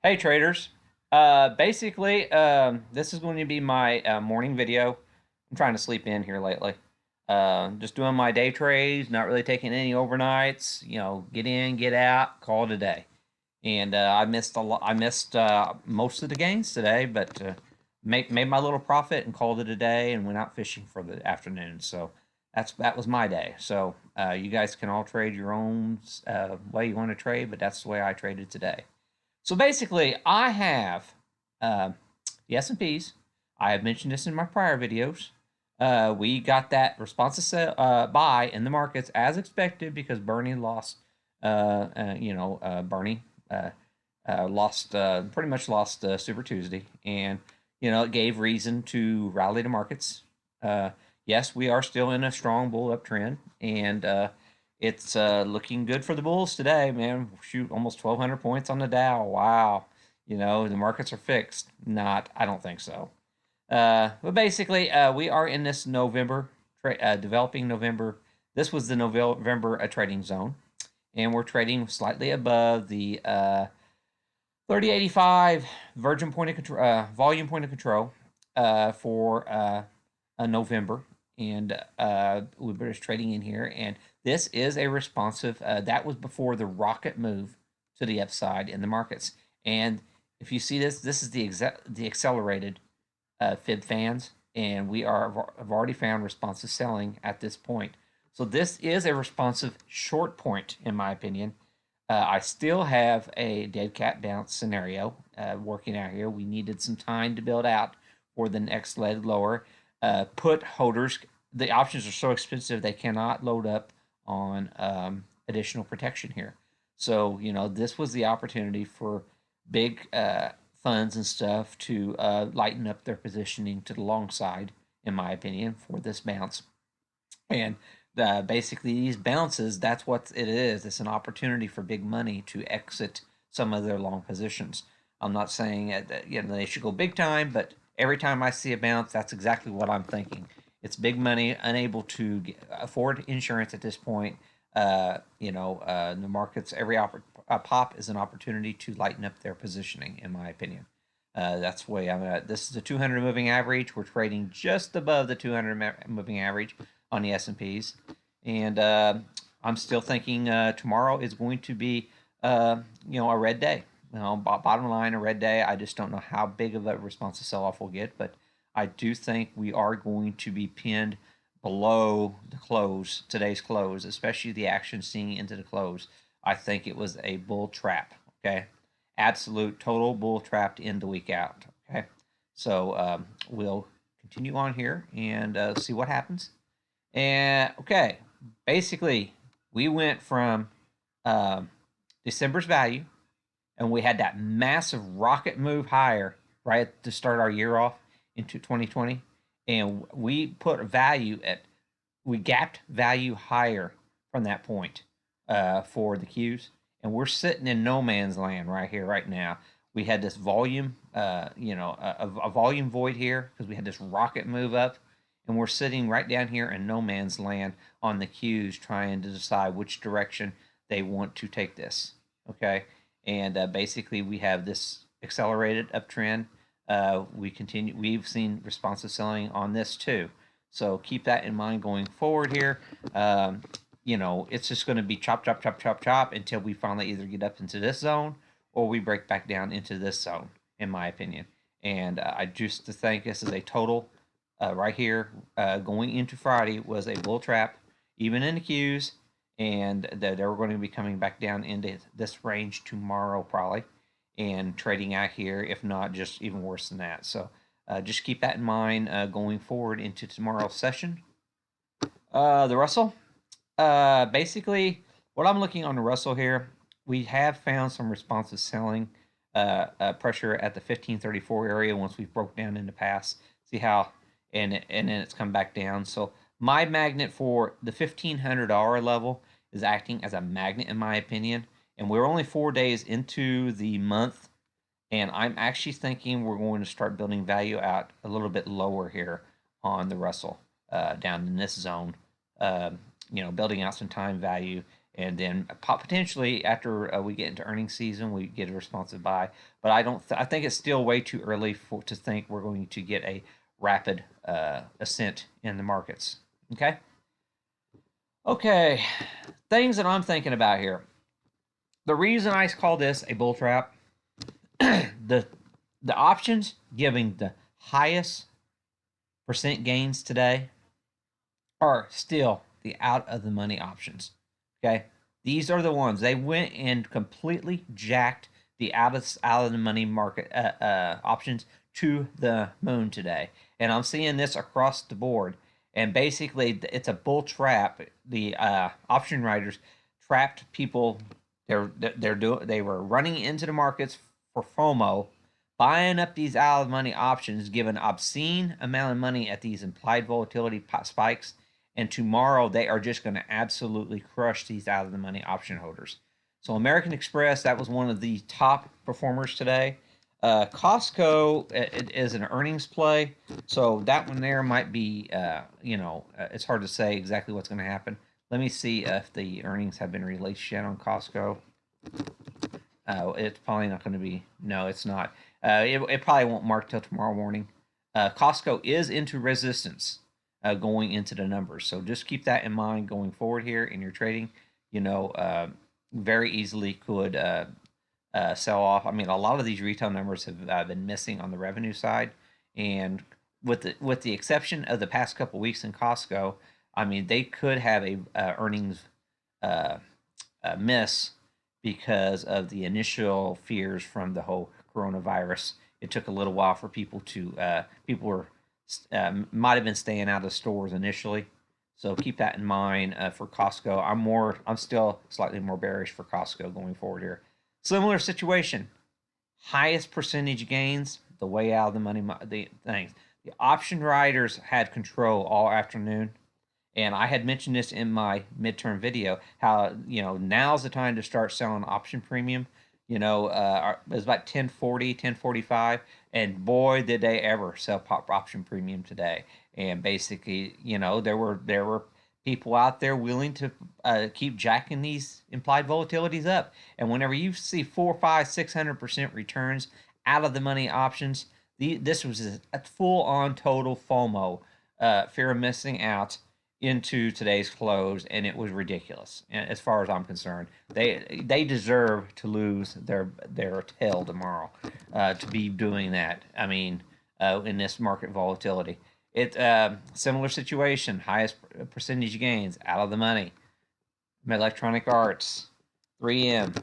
Hey traders. Basically, this is going to be my morning video. I'm trying to sleep in here lately. Just doing my day trades, not really taking any overnights. Get in, get out, call it a day. And I missed a lot. I missed most of the gains today, but made my little profit and called it a day and went out fishing for the afternoon. So that was my day. So you guys can all trade your own way you want to trade, but that's the way I traded today. So basically, I have uh, the S&Ps. I have mentioned this in my prior videos. We got that responsive buy in the markets as expected because Bernie lost. Bernie lost pretty much lost Super Tuesday, and it gave reason to rally the markets. Yes, we are still in a strong bull uptrend, and it's looking good for the Bulls today, man. Shoot, almost 1,200 points on the Dow. Wow. The markets are fixed. Not, I don't think so. But basically, we are in this developing November. This was the November trading zone, and we're trading slightly above the 3085 Virgin point of control, volume point of control for a November, and we're just trading in here. And this is a responsive. That was before the rocket move to the upside in the markets. And if you see this, this is the accelerated fib fans, and have already found responsive selling at this point. So this is a responsive short point, in my opinion. I still have a dead cat bounce scenario working out here. We needed some time to build out for the next leg lower. Put holders, the options are so expensive they cannot load up on additional protection here. So, this was the opportunity for big funds and stuff to lighten up their positioning to the long side, in my opinion, for this bounce. And basically, these bounces, that's what it is. It's an opportunity for big money to exit some of their long positions. I'm not saying that they should go big time, but every time I see a bounce, that's exactly what I'm thinking. It's big money, unable to afford insurance at this point. The markets, pop is an opportunity to lighten up their positioning, in my opinion. That's the way I'm at. This is a 200 moving average. We're trading just above the 200 moving average on the S&Ps, and I'm still thinking tomorrow is going to be a red day. Bottom line, a red day. I just don't know how big of a responsive sell-off we'll get, but I do think we are going to be pinned below the close, today's close, especially the action seeing into the close. I think it was a bull trap. Okay, absolute total bull trapped in the week out. Okay, so we'll continue on here and see what happens. And okay, basically, we went from um, December's value, and we had that massive rocket move higher right to start our year off into 2020, and we gapped value higher from that point for the Qs, and we're sitting in no man's land right here, right now. We had this volume, a volume void here because we had this rocket move up, and we're sitting right down here in no man's land on the Qs, trying to decide which direction they want to take this. Okay, and basically we have this accelerated uptrend. We've seen responsive selling on this too. So keep that in mind going forward here. It's just going to be chop, chop, chop, chop, chop until we finally either get up into this zone or we break back down into this zone, in my opinion. And I just think this is a total right here going into Friday was a bull trap, even in the Qs, and that they were going to be coming back down into this range tomorrow probably and trading out here, if not just even worse than that. So just keep that in mind going forward into tomorrow's session. The Russell, basically, what I'm looking on the Russell here, we have found some responsive selling pressure at the 1534 area once we've broke down in the past. See how, and then it's come back down. So my magnet for the $1,500 level is acting as a magnet, in my opinion. And we're only 4 days into the month, and I'm actually thinking we're going to start building value out a little bit lower here on the Russell, down in this zone. Building out some time value and then potentially after we get into earnings season, we get a responsive buy. But I don't. I think it's still way too early to think we're going to get a rapid ascent in the markets. Okay. Okay. Things that I'm thinking about here. The reason I call this a bull trap, the the options giving the highest percent gains today are still the out of the money options. Okay, these are the ones they went and completely jacked the out of the money market options to the moon today, and I'm seeing this across the board. And basically, it's a bull trap. The option writers trapped people. They were running into the markets for FOMO, buying up these out of the money options, giving obscene amount of money at these implied volatility spikes, and tomorrow they are just going to absolutely crush these out of the money option holders. So American Express, that was one of the top performers today. Costco it is an earnings play, so that one there might be, it's hard to say exactly what's going to happen. Let me see if the earnings have been released yet on Costco. It's probably not going to be. No, it's not. It probably won't mark till tomorrow morning. Costco is into resistance going into the numbers, so just keep that in mind going forward here in your trading. Very easily could sell off. I mean, a lot of these retail numbers have been missing on the revenue side, and with the exception of the past couple weeks in Costco, I mean, they could have a earnings miss because of the initial fears from the whole coronavirus. It took a little while for people to people were might have been staying out of stores initially, so keep that in mind for Costco. I'm still slightly more bearish for Costco going forward here. Similar situation, highest percentage gains, the way out of the money, the things. The option riders had control all afternoon. And I had mentioned this in my midterm video, how, now's the time to start selling option premium. It was about 1040, 1045. And boy, did they ever sell pop option premium today. And basically, there were people out there willing to keep jacking these implied volatilities up. And whenever you see 4, 5, 600% returns out of the money options, this was a full on total FOMO, fear of missing out, into today's close, and it was ridiculous. And as far as I'm concerned, they deserve to lose their tail tomorrow to be doing that. I mean, in this market volatility, it similar situation, highest percentage gains out of the money. Electronic Arts, 3M,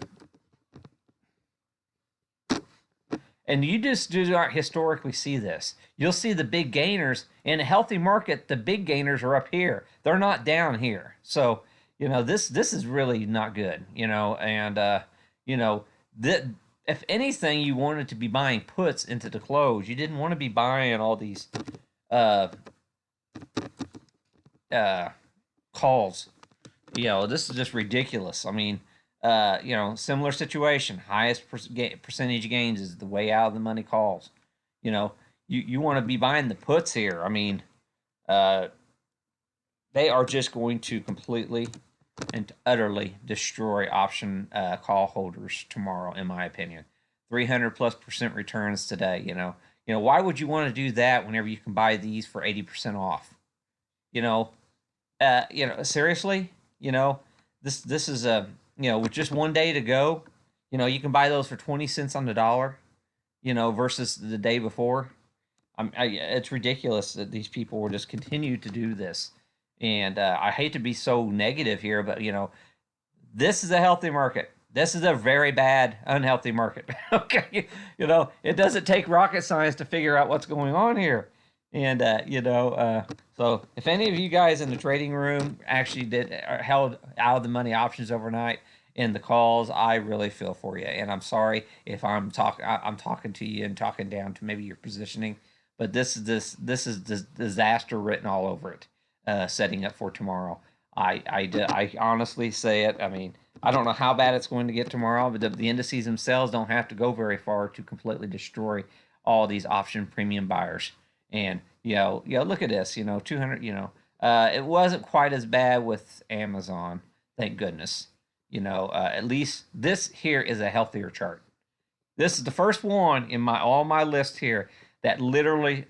and you just do not historically see this. You'll see the big gainers in a healthy market. The big gainers are up here; they're not down here. So this is really not good. And that if anything, you wanted to be buying puts into the close. You didn't want to be buying all these uh, calls. This is just ridiculous. I mean, similar situation. Highest percentage gains is the way out of the money calls. You want to be buying the puts here. I mean, they are just going to completely and utterly destroy option call holders tomorrow, in my opinion. 300+% returns today. Why would you want to do that whenever you can buy these for 80% off? Seriously, this is a with just one day to go, you can buy those for 20 cents on the dollar, versus the day before. It's ridiculous that these people will just continue to do this. And I hate to be so negative here, but this is a healthy market. This is a very bad, unhealthy market. Okay, it doesn't take rocket science to figure out what's going on here. And so if any of you guys in the trading room actually held out of the money options overnight in the calls, I really feel for you. And I'm sorry if I'm talking to you and talking down to maybe your positioning, but this is disaster written all over it. Setting up for tomorrow. I honestly say it. I mean, I don't know how bad it's going to get tomorrow, but the indices themselves don't have to go very far to completely destroy all these option premium buyers. And look at this. 200. It wasn't quite as bad with Amazon, thank goodness. At least this here is a healthier chart. This is the first one in all my list here that literally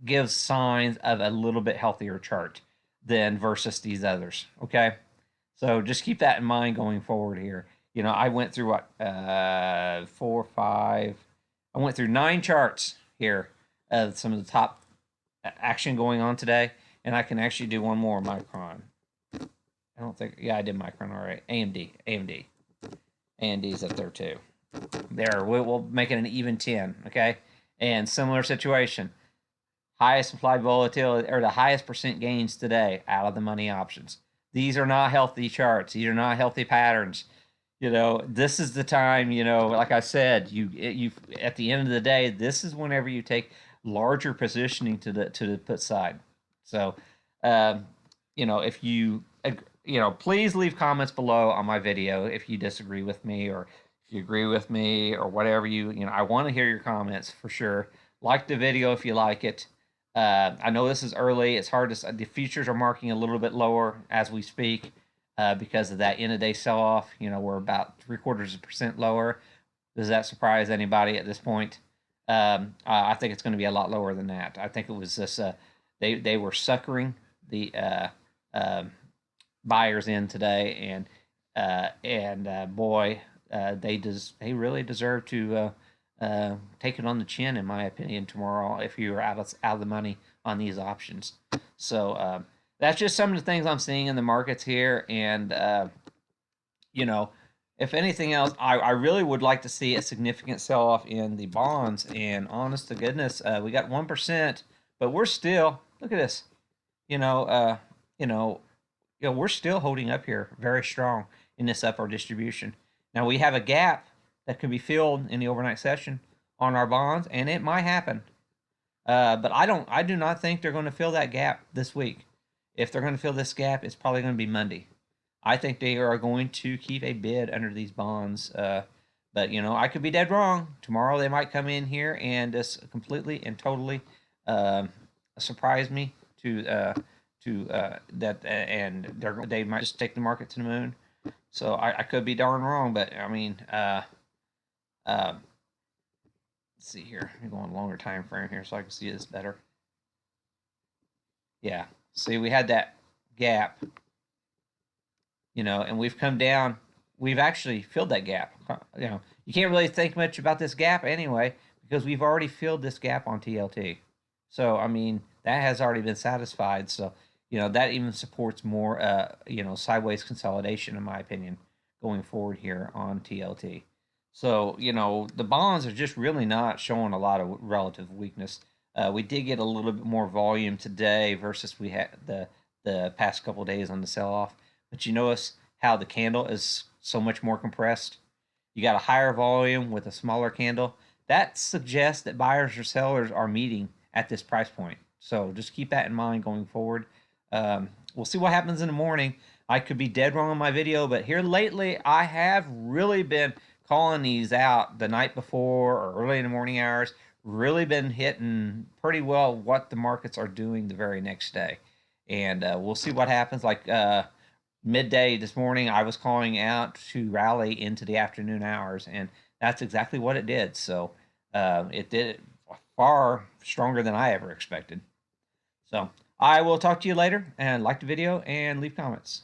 gives signs of a little bit healthier chart than versus these others. Okay, so just keep that in mind going forward here. I went through what 4, 5. I went through 9 charts here of some of the top action going on today, and I can actually do one more Micron. I don't think. Yeah, I did Micron. All right, AMD's up there too. There, we'll make it an even 10. Okay, and similar situation. Highest implied volatility or the highest percent gains today out of the money options. These are not healthy charts. These are not healthy patterns. This is the time. Like I said, you at the end of the day, this is whenever you take larger positioning to the put side. So, if you please leave comments below on my video if you disagree with me or if you agree with me or whatever I want to hear your comments for sure. Like the video if you like it. I know this is early. It's hard to. The futures are marking a little bit lower as we speak because of that end-of-day sell-off. We're about 0.75% lower. Does that surprise anybody at this point? I think it's going to be a lot lower than that. I think it was this. They were suckering the buyers in today, and boy, they really deserve to take it on the chin, in my opinion, tomorrow if you're out of the money on these options. So that's just some of the things I'm seeing in the markets here, and if anything else, I really would like to see a significant sell-off in the bonds. And honest to goodness, we got 1%, but we're still look at this. We're still holding up here very strong in this upward distribution. Now we have a gap that could be filled in the overnight session on our bonds, and it might happen. But I do not think they're going to fill that gap this week. If they're going to fill this gap, it's probably going to be Monday. I think they are going to keep a bid under these bonds. But I could be dead wrong. Tomorrow they might come in here and just completely and totally surprise me to that, and they might just take the market to the moon. So I could be darn wrong, but I mean, let's see here. I'm going longer time frame here so I can see this better. Yeah, see, we had that gap, and we've come down. We've actually filled that gap. You can't really think much about this gap anyway because we've already filled this gap on TLT. So I mean, that has already been satisfied. So that even supports more sideways consolidation, in my opinion, going forward here on TLT. So the bonds are just really not showing a lot of relative weakness. We did get a little bit more volume today versus we had the past couple of days on the sell-off. But you notice how the candle is so much more compressed. You got a higher volume with a smaller candle. That suggests that buyers or sellers are meeting at this price point. So just keep that in mind going forward. We'll see what happens in the morning. I could be dead wrong on my video, but here lately I have really been calling these out the night before or early in the morning hours. Really been hitting pretty well what the markets are doing the very next day. And we'll see what happens. Like midday this morning, I was calling out to rally into the afternoon hours, and that's exactly what it did. So it did it far stronger than I ever expected. So I will talk to you later, and like the video and leave comments.